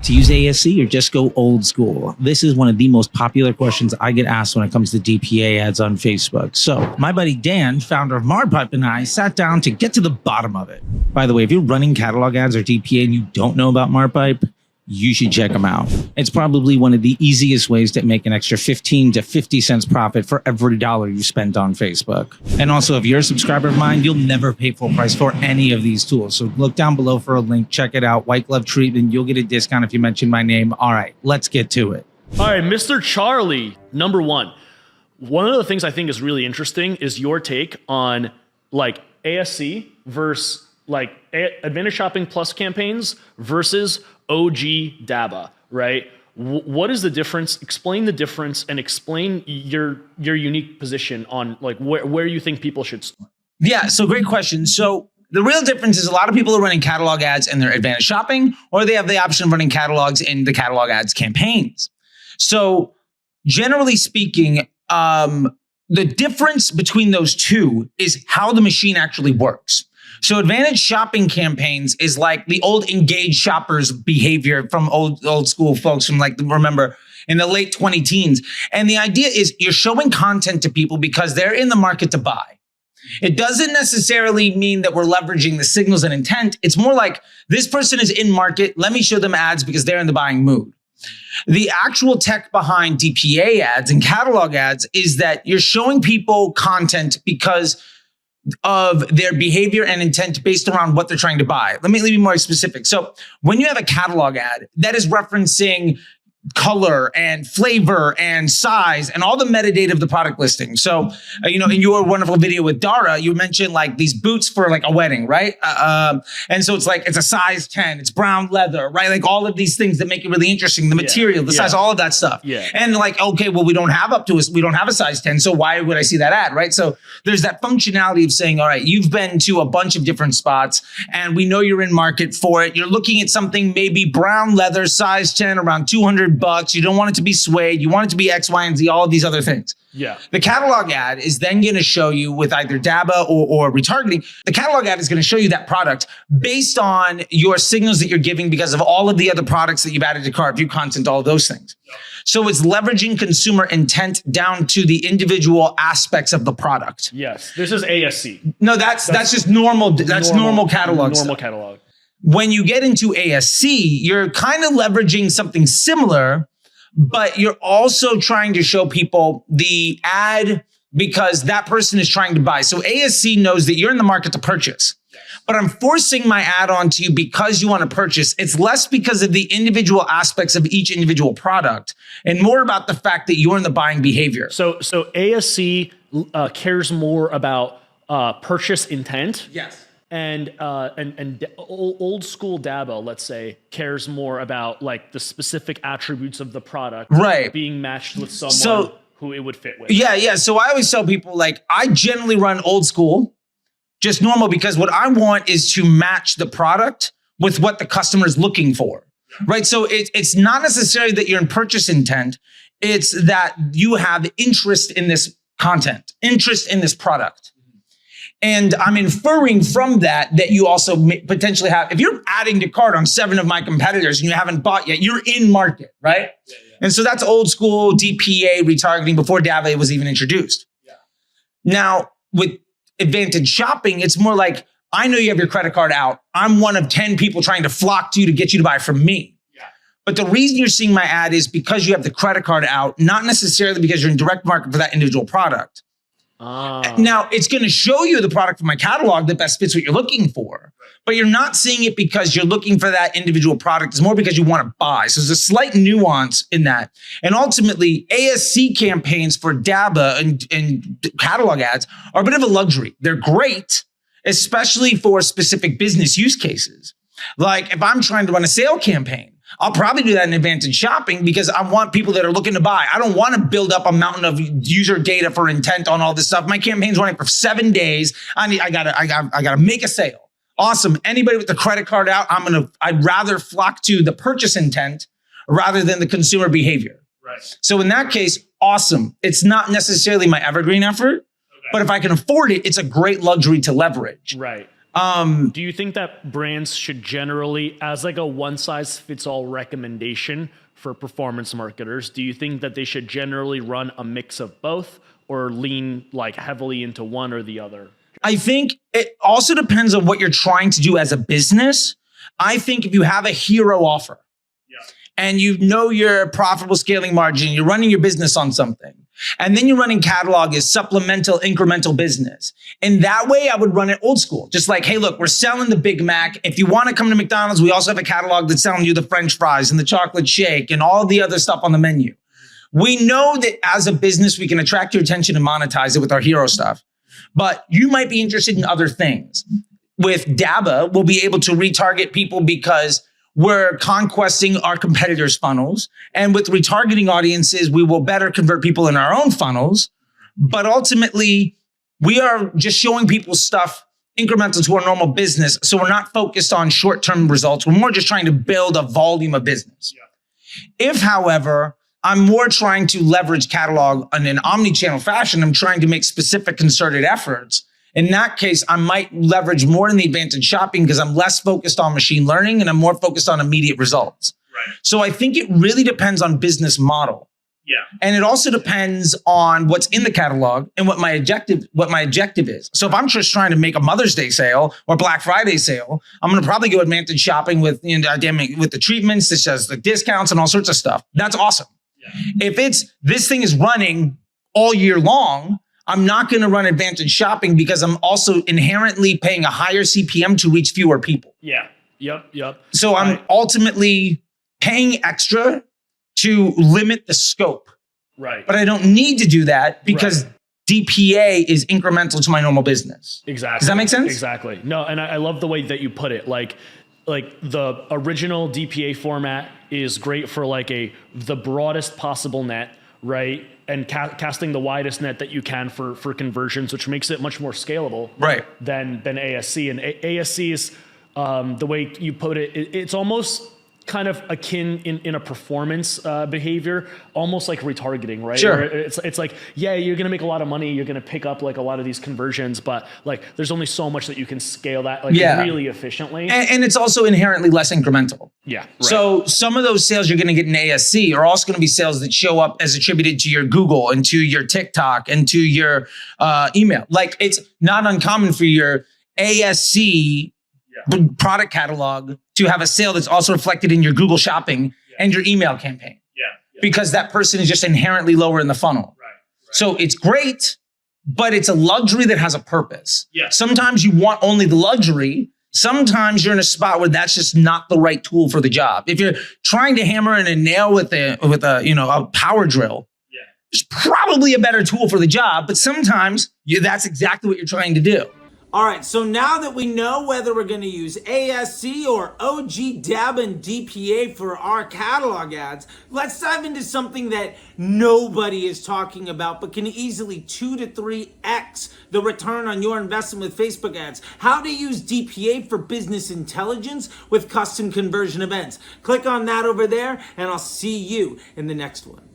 To use ASC or just go old school? This is one of the most popular questions I get asked when it comes to DPA ads on Facebook. So my buddy Dan, founder of Marpipe, and I sat down to get to the bottom of it. By the way, if you're running catalog ads or DPA and you don't know about Marpipe, you should check them out. It's probably one of the easiest ways to make an extra 15 to 50 cents profit for every dollar you spend on Facebook. And also, if you're a subscriber of mine, you'll never pay full price for any of these tools. So look down below for a link, check it out, white glove treatment. You'll get a discount if you mention my name. All right, let's get to it. All right, Mr. Charlie, number one. One of the things I think is really interesting is your take on like ASC versus like Advantage Shopping Plus campaigns versus OG DABA, right? What is the difference? Explain the difference and explain your unique position on like where you think people should start. Yeah, so great question. So the real difference is a lot of people are running catalog ads in their Advantage Shopping, or they have the option of running catalogs in the catalog ads campaigns. So generally speaking, the difference between those two is how the machine actually works. So Advantage Shopping campaigns is like the old engaged shoppers behavior from old school folks from like, remember, in the late 2010s. And the idea is you're showing content to people because they're in the market to buy. It doesn't necessarily mean that we're leveraging the signals and intent. It's more like this person is in market. Let me show them ads because they're in the buying mood. The actual tech behind DPA ads and catalog ads is that you're showing people content because of their behavior and intent based around what they're trying to buy. Let me be more specific. So when you have a catalog ad that is referencing color and flavor and size and all the metadata of the product listing. So, in your wonderful video with Dara, you mentioned like these boots for like a wedding, right? And so it's like, it's a size 10, it's brown leather, right? Like all of these things that make it really interesting, the material, the size, all of that stuff. Yeah. And like, okay, well, we don't have a size 10. So why would I see that ad, right? So there's that functionality of saying, all right, you've been to a bunch of different spots and we know you're in market for it. You're looking at something maybe brown leather, size 10, around $200. You don't want it to be suede. You want it to be X, Y, and Z, all of these other things. Yeah. The catalog ad is then going to show you with either DABA or retargeting. The catalog ad is going to show you that product based on your signals that you're giving because of all of the other products that you've added to cart, view content, all of those things. Yeah. So it's leveraging consumer intent down to the individual aspects of the product. Yes. This is ASC. No, that's just normal. That's normal catalog. Normal catalog. When you get into ASC, you're kind of leveraging something similar, but you're also trying to show people the ad because that person is trying to buy. So ASC knows that you're in the market to purchase, but I'm forcing my ad onto you because you want to purchase. It's less because of the individual aspects of each individual product and more about the fact that you're in the buying behavior. So ASC cares more about purchase intent. Yes. And old school DABA, let's say, cares more about like the specific attributes of the product, right, being matched with someone who it would fit with. Yeah. So I always tell people, like, I generally run old school, just normal, because what I want is to match the product with what the customer is looking for, right? So it's not necessarily that you're in purchase intent. It's that you have interest in this content, interest in this product. And I'm inferring from that you also potentially have, if you're adding to cart on 7 of my competitors and you haven't bought yet, you're in market, right? Yeah. And so that's old school DPA retargeting before DABA was even introduced. Yeah. Now, with Advantage Shopping, it's more like, I know you have your credit card out. I'm one of 10 people trying to flock to you to get you to buy from me. Yeah. But the reason you're seeing my ad is because you have the credit card out, not necessarily because you're in direct market for that individual product. Now, it's going to show you the product from my catalog that best fits what you're looking for, but you're not seeing it because you're looking for that individual product. It's more because you want to buy. So there's a slight nuance in that. And ultimately, ASC campaigns for DABA and catalog ads are a bit of a luxury. They're great, especially for specific business use cases. Like if I'm trying to run a sale campaign, I'll probably do that in Advantage Shopping because I want people that are looking to buy. I don't want to build up a mountain of user data for intent on all this stuff. My campaign's running for 7 days. I gotta make a sale. Awesome. Anybody with the credit card out, I'd rather flock to the purchase intent rather than the consumer behavior. Right. So in that case, awesome. It's not necessarily my evergreen effort, but if I can afford it, it's a great luxury to leverage. Right. Do you think that brands should generally, as like a one-size-fits-all recommendation for performance marketers, do you think that they should generally run a mix of both or lean like heavily into one or the other? I think it also depends on what you're trying to do as a business. I think if you have a hero offer and you know your profitable scaling margin, you're running your business on something, and then you're running catalog as supplemental incremental business. In that way, I would run it old school. Just like, hey, look, we're selling the Big Mac. If you want to come to McDonald's, we also have a catalog that's selling you the French fries and the chocolate shake and all the other stuff on the menu. We know that as a business, we can attract your attention and monetize it with our hero stuff. But you might be interested in other things. With DABA, we'll be able to retarget people because we're conquesting our competitors' funnels. And with retargeting audiences, we will better convert people in our own funnels. But ultimately, we are just showing people stuff incremental to our normal business. So we're not focused on short-term results. We're more just trying to build a volume of business. If, however, I'm more trying to leverage catalog in an omni-channel fashion, I'm trying to make specific concerted efforts. In that case, I might leverage more in the advantage shopping because I'm less focused on machine learning and I'm more focused on immediate results. Right. So I think it really depends on business model. Yeah. And it also depends on what's in the catalog and what my objective is. So if I'm just trying to make a Mother's Day sale or Black Friday sale, I'm going to probably go advantage shopping with, with the treatments, such as the discounts and all sorts of stuff. That's awesome. Yeah. If it's this thing is running all year long, I'm not going to run advantage shopping because I'm also inherently paying a higher CPM to reach fewer people. Yeah. Yep. So I'm ultimately paying extra to limit the scope. Right. But I don't need to do that because DPA is incremental to my normal business. Exactly. Does that make sense? Exactly. No, and I love the way that you put it. Like the original DPA format is great for like the broadest possible net, right? And casting the widest net that you can for conversions, which makes it much more scalable, right? Than ASC. And ASC is the way you put it. It's almost kind of akin in a performance behavior, almost like retargeting, right? Sure. Where it's like, yeah, you're gonna make a lot of money, you're gonna pick up like a lot of these conversions, but like there's only so much that you can scale that like really efficiently. And it's also inherently less incremental. Yeah. Right. So some of those sales you're gonna get in ASC are also gonna be sales that show up as attributed to your Google and to your TikTok and to your email. Like it's not uncommon for your ASC product catalog to have a sale that's also reflected in your Google shopping and your email campaign. Yeah. Because that person is just inherently lower in the funnel. Right. So it's great, but it's a luxury that has a purpose. Yeah. Sometimes you want only the luxury. Sometimes you're in a spot where that's just not the right tool for the job. If you're trying to hammer in a nail with a power drill, there's probably a better tool for the job, but sometimes that's exactly what you're trying to do. All right, so now that we know whether we're going to use ASC or OG DAB and DPA for our catalog ads, let's dive into something that nobody is talking about but can easily 2 to 3x the return on your investment with Facebook ads. How to use DPA for business intelligence with custom conversion events. Click on that over there and I'll see you in the next one.